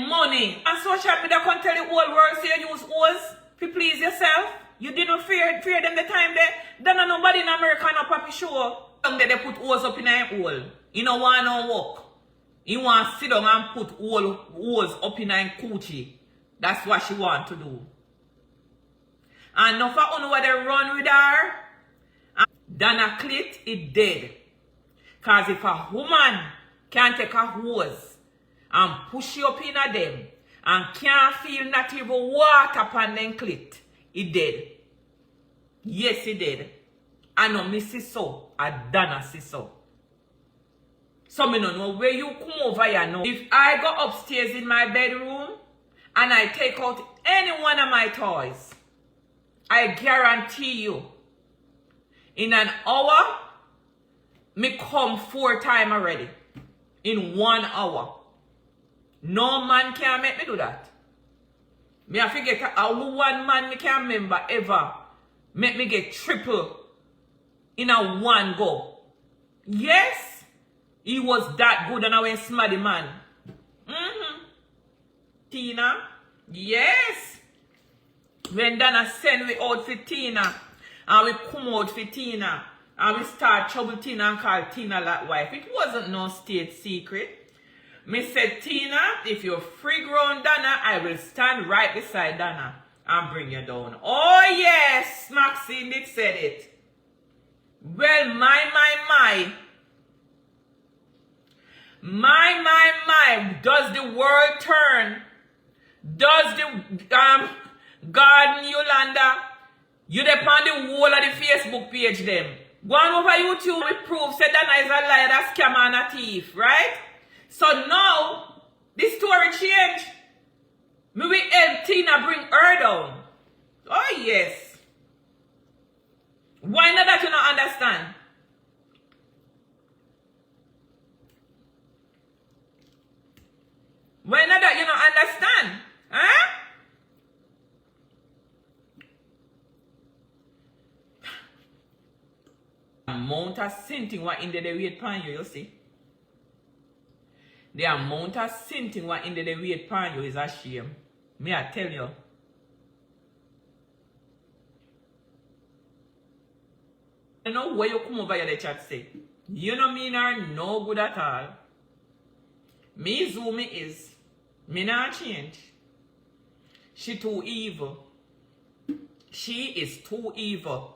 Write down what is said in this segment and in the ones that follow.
money. And social media can tell the whole world say you use hose to please yourself. You didn't fear them the time there. Then nobody in America no papi show. They put hose up in a hole. You don't want no work. You want to sit down and put hose up in a coochie. That's what she want to do. And no for only what they run with her, Dana clit it dead. Cause if a woman can take a hose and push you up in a them and can't feel not even water upon them clit, it dead. Yes, it dead. I know me see so, I Dana see so. So me don't know where you come over here now. If I go upstairs in my bedroom and I take out any one of my toys, I guarantee you, in an hour, me come 4 times already. In 1 hour. No man can make me do that. Me I forget how one man me can remember ever make me get triple in a one go. Yes, he was that good and I went smarty man. Tina, yes. When Dana send we out for Tina, and we come out for Tina, and we start trouble Tina and call Tina that wife. It wasn't no state secret. Me said, Tina, if you're free grown Dana, I will stand right beside Dana and bring you down. Oh yes, Maxine did said it. Well, my. Does the world turn? Does the garden Yolanda? You depend on the whole of the Facebook page them. Go on over YouTube, we prove said Dana is a liar, a scammer and a thief, right? So now, this story change. Me will help Tina bring her down. Oh yes. Why not that you not understand? Why not that you not understand? Huh? Amount of sinting what in the wait pan you see. The amount of sinting what in the wait pan you is a shame. Me I tell you. You know where you come over here the chat say. You know me are no good at all. Me is who me is. Me not change. She too evil. She is too evil.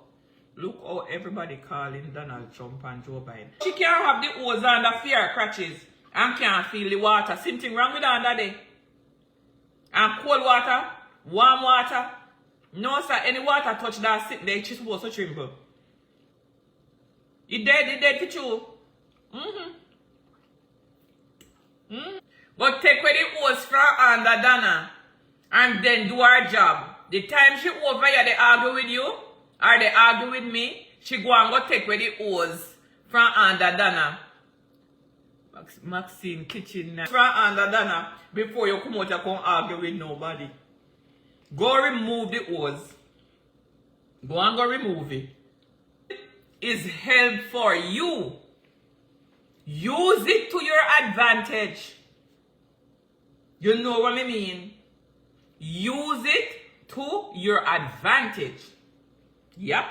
Look how everybody calling Donald Trump and Joe Biden. She can't have the hose and the fear crutches and can't feel the water. Something wrong with her under there. And cold water, warm water. No sir, any water touch that sit there, she's supposed to tremble. It dead for you. But take away the hose from under Dana and then do her job. The time she over here, they argue with you, or they argue with me, she go and go take away the hose from under Dana. Maxine kitchen now. From under Dana, before you come out, you come argue with nobody. Go remove the hose. Go and go remove it. Is help for you. Use it to your advantage. You know what I mean? Use it to your advantage. Yep.